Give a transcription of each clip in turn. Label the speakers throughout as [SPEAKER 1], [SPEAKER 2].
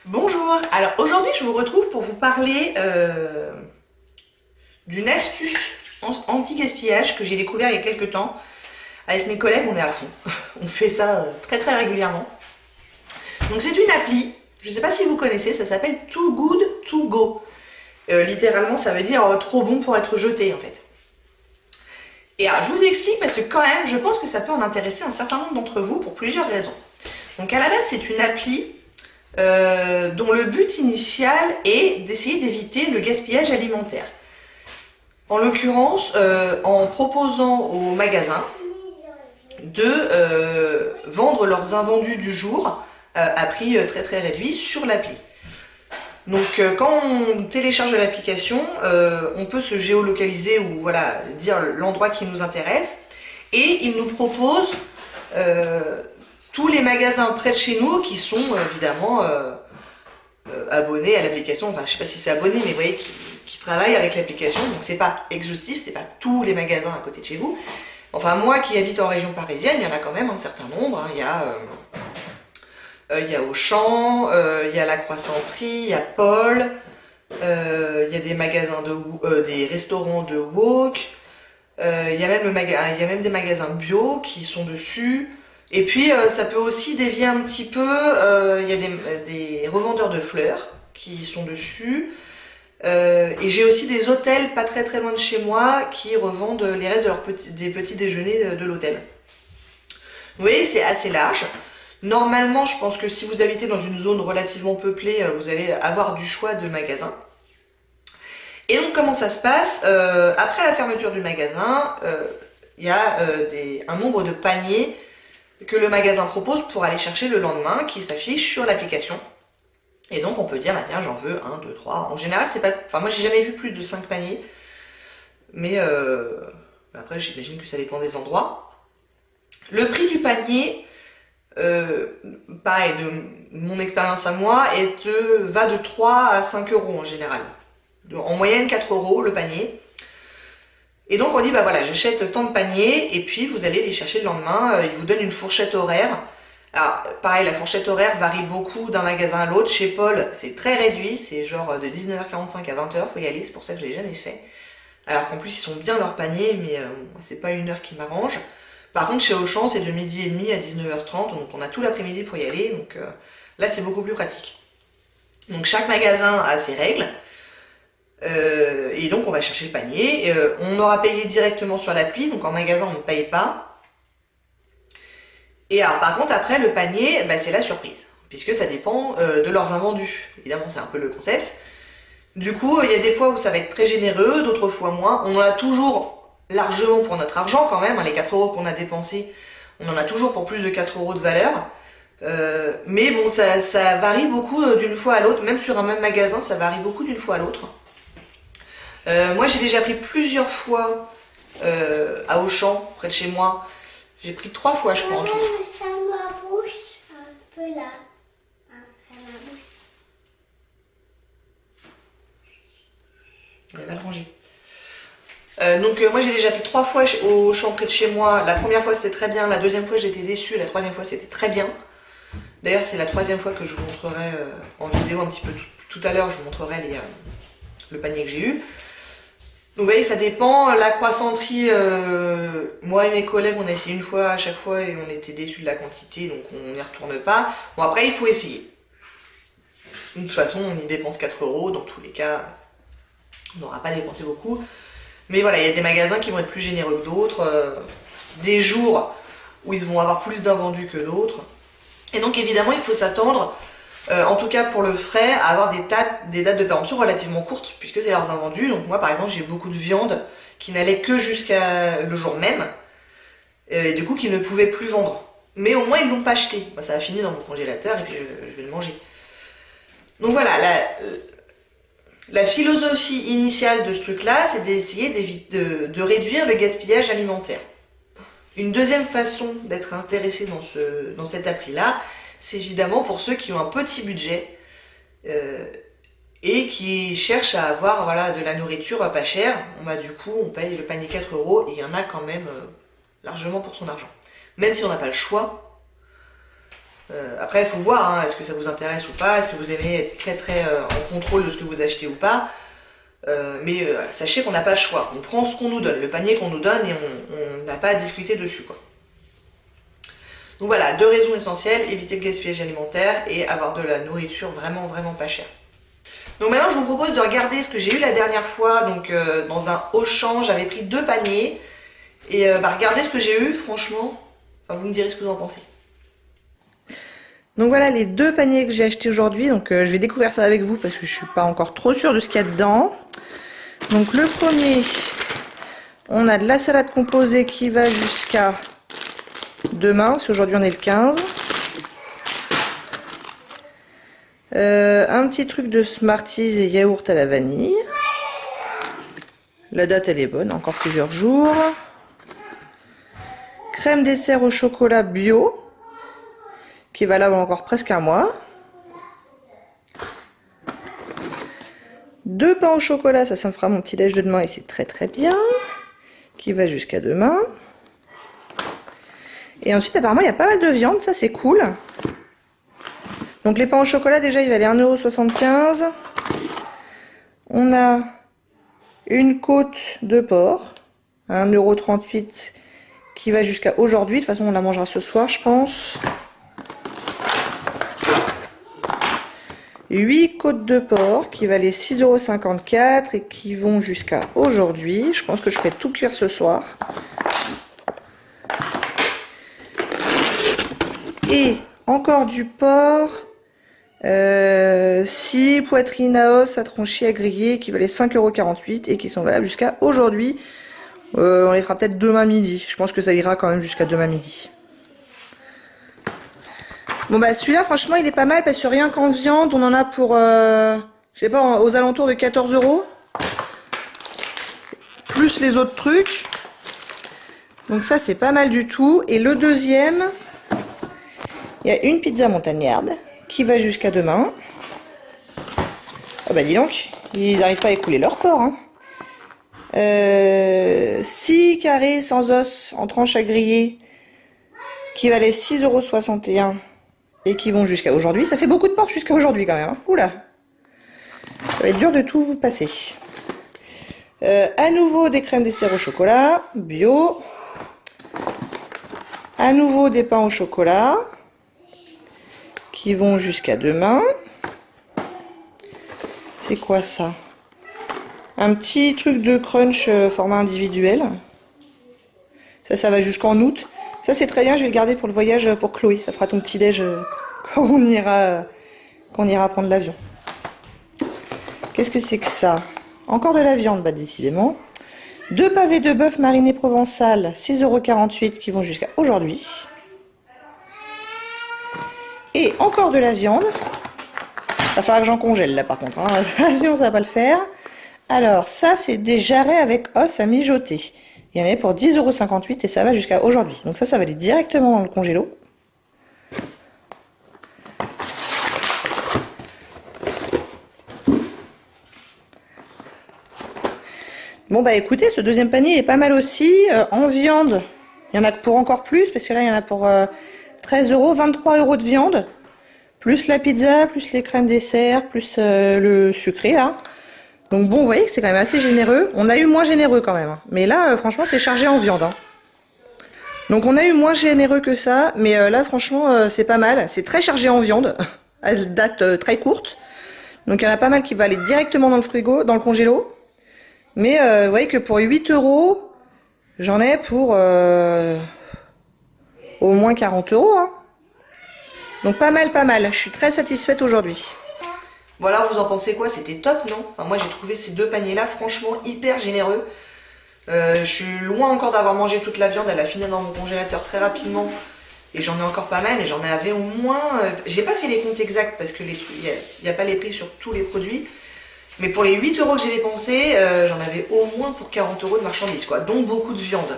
[SPEAKER 1] Bonjour, alors aujourd'hui je vous retrouve pour vous parler d'une astuce anti-gaspillage que j'ai découvert il y a quelques temps. Avec mes collègues, on est à fond. On fait ça très régulièrement. Donc c'est une appli, je ne sais pas si vous connaissez, ça s'appelle Too Good To Go. Littéralement ça veut dire trop bon pour être jeté en fait. Et alors je vous explique parce que quand même je pense que ça peut en intéresser un certain nombre d'entre vous pour plusieurs raisons. Donc à la base c'est une appli dont le but initial est d'essayer d'éviter le gaspillage alimentaire. En l'occurrence, en proposant aux magasins de vendre leurs invendus du jour à prix très réduit sur l'appli. Donc quand on télécharge l'application, on peut se géolocaliser ou voilà, dire l'endroit qui nous intéresse et il nous propose tous les magasins près de chez nous qui sont évidemment abonnés à l'application, enfin je sais pas si c'est abonné mais vous voyez qui travaillent avec l'application, donc c'est pas exhaustif, c'est pas tous les magasins à côté de chez vous. Enfin moi qui habite en région parisienne, il y en a quand même un certain nombre, hein. Il y a Auchan, il y a la Croissanterie, il y a Paul, il y a des magasins des restaurants de wok, il y a même des magasins bio qui sont dessus. Et puis ça peut aussi dévier un petit peu, il y a des revendeurs de fleurs qui sont dessus. Et j'ai aussi des hôtels pas très loin de chez moi qui revendent les restes des petits déjeuners de l'hôtel. Vous voyez, c'est assez large. Normalement, je pense que si vous habitez dans une zone relativement peuplée, vous allez avoir du choix de magasins. Et donc comment ça se passe? Après la fermeture du magasin, il y a un nombre de paniers que le magasin propose pour aller chercher le lendemain qui s'affiche sur l'application. Et donc on peut dire, bah tiens, j'en veux 1, 2, 3. En général, c'est pas. Enfin, moi j'ai jamais vu plus de 5 paniers. Mais après, j'imagine que ça dépend des endroits. Le prix du panier, pareil, de mon expérience à moi, va de 3 à 5 euros en général. En moyenne 4 euros le panier. Et donc on dit, bah voilà, j'achète tant de paniers, et puis vous allez les chercher le lendemain, ils vous donnent une fourchette horaire. Alors pareil, la fourchette horaire varie beaucoup d'un magasin à l'autre. Chez Paul, c'est très réduit, c'est genre de 19h45 à 20h, faut y aller, c'est pour ça que je l'ai jamais fait. Alors qu'en plus ils sont bien leurs paniers, mais c'est pas une heure qui m'arrange. Par contre chez Auchan, c'est de 12h30 à 19h30, donc on a tout l'après-midi pour y aller, donc là c'est beaucoup plus pratique. Donc chaque magasin a ses règles. Et donc on va chercher le panier, on aura payé directement sur l'appli, donc en magasin on ne paye pas. Et alors par contre après le panier, bah, c'est la surprise, puisque ça dépend de leurs invendus. Évidemment c'est un peu le concept. Du coup il y a des fois où ça va être très généreux, d'autres fois moins. On en a toujours largement pour notre argent quand même, hein, les 4 euros qu'on a dépensés, on en a toujours pour plus de 4 euros de valeur. Mais bon ça varie beaucoup d'une fois à l'autre, même sur un même magasin ça varie beaucoup d'une fois à l'autre. Moi j'ai déjà pris plusieurs fois à Auchan, près de chez moi. J'ai pris 3 fois je crois en tout.
[SPEAKER 2] Ça ma bouche un peu là. Ça ma bouche.
[SPEAKER 1] Elle est mal rangée. Donc moi j'ai déjà pris 3 fois au Auchan près de chez moi. La première fois c'était très bien, la deuxième fois j'étais déçue, la troisième fois c'était très bien. D'ailleurs c'est la troisième fois que je vous montrerai en vidéo un petit peu tout à l'heure, je vous montrerai le panier que j'ai eu. Donc vous voyez, ça dépend. La croissanterie, moi et mes collègues, on a essayé une fois à chaque fois et on était déçus de la quantité, donc on n'y retourne pas. Bon après, il faut essayer. De toute façon, on y dépense 4 euros, dans tous les cas, on n'aura pas dépensé beaucoup. Mais voilà, il y a des magasins qui vont être plus généreux que d'autres, des jours où ils vont avoir plus d'invendus que d'autres. Et donc évidemment, il faut s'attendre, en tout cas pour le frais, à avoir des dates de péremption relativement courtes, puisque c'est leurs invendus. Donc moi par exemple j'ai beaucoup de viande qui n'allait que jusqu'à le jour même, et du coup qui ne pouvaient plus vendre. Mais au moins ils l'ont pas acheté. Moi, ça a fini dans mon congélateur et puis je vais le manger. Donc voilà, la philosophie initiale de ce truc là, c'est d'essayer de réduire le gaspillage alimentaire. Une deuxième façon d'être intéressé dans cette appli là, c'est évidemment pour ceux qui ont un petit budget et qui cherchent à avoir voilà, de la nourriture pas chère. Bah, du coup, on paye le panier 4 euros et il y en a quand même largement pour son argent. Même si on n'a pas le choix, Après, il faut voir, hein, est-ce que ça vous intéresse ou pas, est-ce que vous aimez être très en contrôle de ce que vous achetez ou pas. Mais sachez qu'on n'a pas le choix. On prend ce qu'on nous donne, le panier qu'on nous donne, et on n'a pas à discuter dessus, quoi. Donc voilà, 2 raisons essentielles, éviter le gaspillage alimentaire et avoir de la nourriture vraiment pas chère. Donc maintenant, je vous propose de regarder ce que j'ai eu la dernière fois. Donc dans un Auchan, j'avais pris 2 paniers. Et regardez ce que j'ai eu, franchement. Enfin, vous me direz ce que vous en pensez. Donc voilà les 2 paniers que j'ai achetés aujourd'hui. Donc je vais découvrir ça avec vous parce que je suis pas encore trop sûre de ce qu'il y a dedans. Donc le premier, on a de la salade composée qui va jusqu'à demain, parce qu'aujourd'hui on est le 15. Un petit truc de Smarties et yaourt à la vanille. La date elle est bonne, encore plusieurs jours. Crème dessert au chocolat bio, qui est valable encore presque un mois. 2 pains au chocolat, ça me fera mon petit déj de demain et c'est très bien. Qui va jusqu'à demain. Et ensuite apparemment il y a pas mal de viande, ça c'est cool. Donc les pains au chocolat déjà il valait 1,75 €. On a une côte de porc à 1,38 € qui va jusqu'à aujourd'hui. De toute façon on la mangera ce soir je pense. 8 côtes de porc qui valaient 6,54 € et qui vont jusqu'à aujourd'hui. Je pense que je ferai tout cuire ce soir. Et encore du porc. 6 poitrines à os à trancher à griller qui valaient 5,48 € et qui sont valables jusqu'à aujourd'hui. On les fera peut-être demain midi. Je pense que ça ira quand même jusqu'à demain midi. Bon bah celui-là franchement il est pas mal parce que rien qu'en viande on en a pour je sais pas aux alentours de 14 €. Plus les autres trucs. Donc ça c'est pas mal du tout. Et le deuxième, il y a une pizza montagnarde qui va jusqu'à demain. Ah bah dis donc, ils n'arrivent pas à écouler leur porc. Hein. 6 carrés sans os en tranche à griller qui valaient 6,61 € et qui vont jusqu'à aujourd'hui. Ça fait beaucoup de porc jusqu'à aujourd'hui quand même. Hein. Oula, ça va être dur de tout passer. À nouveau des crèmes dessert au chocolat bio. À nouveau des pains au chocolat qui vont jusqu'à demain. C'est quoi ça? Un petit truc de crunch format individuel. Ça va jusqu'en août. Ça c'est très bien, je vais le garder pour le voyage pour Chloé. Ça fera ton petit déj quand on ira prendre l'avion. Qu'est-ce que c'est que ça? Encore de la viande, bah décidément. 2 pavés de bœuf mariné provençal, 6,48 € qui vont jusqu'à aujourd'hui. Et encore de la viande. Va falloir que j'en congèle là par contre, hein. Sinon ça va pas le faire. Alors ça c'est des jarrets avec os à mijoter. Il y en avait pour 10,58 € et ça va jusqu'à aujourd'hui. Donc ça va aller directement dans le congélo. Bon bah écoutez, ce deuxième panier est pas mal aussi. En viande, il y en a pour encore plus, parce que là il y en a pour 13 €, 23 € de viande. Plus la pizza, plus les crèmes dessert, plus le sucré là. Donc bon, vous voyez que c'est quand même assez généreux. On a eu moins généreux quand même. Mais là, franchement, c'est chargé en viande. Hein. Donc on a eu moins généreux que ça. Mais là, franchement, c'est pas mal. C'est très chargé en viande. À date très courte. Donc il y en a pas mal qui va aller directement dans le frigo, dans le congélo. Mais vous voyez que pour 8 €, j'en ai pour au moins 40 €. Hein. Donc pas mal. Je suis très satisfaite aujourd'hui. Bon alors vous en pensez quoi? C'était top, non? Enfin, moi j'ai trouvé ces 2 paniers là franchement hyper généreux. Je suis loin encore d'avoir mangé toute la viande, elle a fini dans mon congélateur très rapidement. Et j'en ai encore pas mal et j'en avais au moins... j'ai pas fait les comptes exacts parce que il n'y a pas les prix sur tous les produits. Mais pour les 8 € que j'ai dépensés, j'en avais au moins pour 40 € de marchandises, quoi. Donc beaucoup de viande.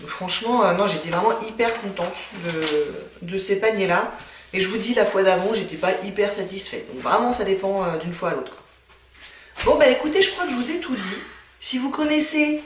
[SPEAKER 1] Donc, franchement, non, j'étais vraiment hyper contente de ces paniers là. Et je vous dis, la fois d'avant, j'étais pas hyper satisfaite. Donc vraiment, ça dépend d'une fois à l'autre. Bon, bah écoutez, je crois que je vous ai tout dit. Si vous connaissez,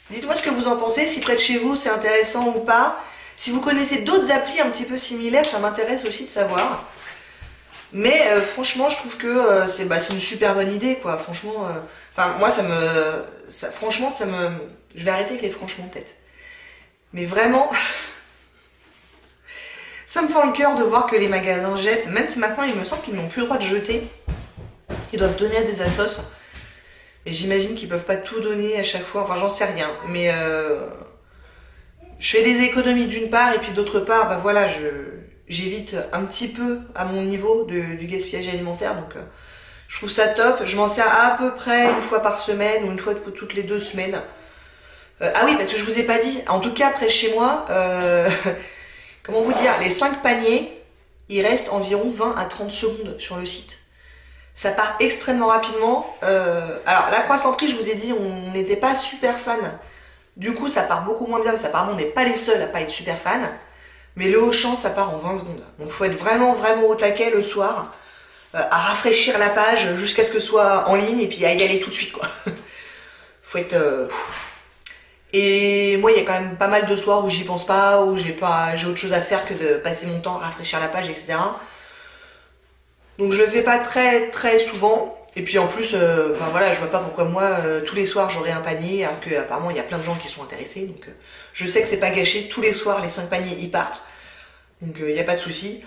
[SPEAKER 1] dites-moi ce que vous en pensez. Si près de chez vous, c'est intéressant ou pas. Si vous connaissez d'autres applis un petit peu similaires, ça m'intéresse aussi de savoir. Mais franchement, je trouve que c'est une super bonne idée, quoi. Franchement, moi, franchement, je vais arrêter avec les franchement peut-être. Mais vraiment, ça me fend le cœur de voir que les magasins jettent, même si maintenant, il me semble qu'ils n'ont plus le droit de jeter. Ils doivent donner à des assos. Et j'imagine qu'ils peuvent pas tout donner à chaque fois. Enfin, j'en sais rien. Mais je fais des économies d'une part, et puis d'autre part, bah voilà, j'évite un petit peu à mon niveau du gaspillage alimentaire, donc je trouve ça top. Je m'en sers à peu près une fois par semaine ou une fois toutes les 2 semaines. Ah oui, parce que je vous ai pas dit, en tout cas près de chez moi, comment vous dire, les 5 paniers, il reste environ 20 à 30 secondes sur le site. Ça part extrêmement rapidement. Alors la croissanterie, je vous ai dit, on n'était pas super fan. Du coup, ça part beaucoup moins bien, parce qu'apparemment, on n'est pas les seuls à pas être super fans. Mais le Auchan, ça part en 20 secondes. Donc, faut être vraiment, vraiment au taquet le soir, à rafraîchir la page jusqu'à ce que ce soit en ligne, et puis à y aller tout de suite, quoi. Faut être... Et moi, il y a quand même pas mal de soirs où j'y pense pas, où j'ai autre chose à faire que de passer mon temps à rafraîchir la page, etc. Donc, je le fais pas très, très souvent. Et puis en plus, voilà, je vois pas pourquoi moi, tous les soirs, j'aurais un panier, alors qu'apparemment, il y a plein de gens qui sont intéressés. Donc je sais que c'est pas gâché, tous les soirs, les 5 paniers, ils partent. Donc il n'y a pas de souci.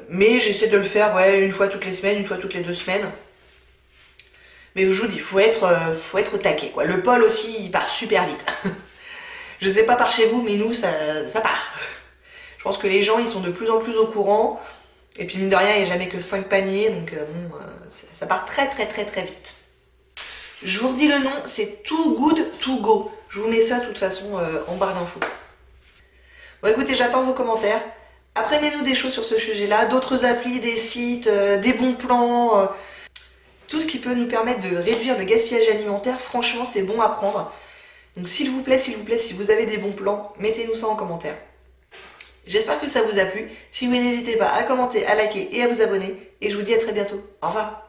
[SPEAKER 1] Mais j'essaie de le faire, ouais, une fois toutes les semaines, une fois toutes les 2 semaines. Mais je vous dis, faut être au taquet, quoi. Le Paul aussi, il part super vite. Je sais pas par chez vous, mais nous, ça part. Je pense que les gens, ils sont de plus en plus au courant. Et puis mine de rien, il n'y a jamais que 5 paniers, donc ça part très très très très vite. Je vous redis le nom, c'est Too Good To Go. Je vous mets ça de toute façon en barre d'infos. Bon écoutez, j'attends vos commentaires. Apprenez-nous des choses sur ce sujet-là, d'autres applis, des sites, des bons plans. Tout ce qui peut nous permettre de réduire le gaspillage alimentaire, franchement c'est bon à prendre. Donc s'il vous plaît, si vous avez des bons plans, mettez-nous ça en commentaire. J'espère que ça vous a plu. Si oui, n'hésitez pas à commenter, à liker et à vous abonner. Et je vous dis à très bientôt. Au revoir.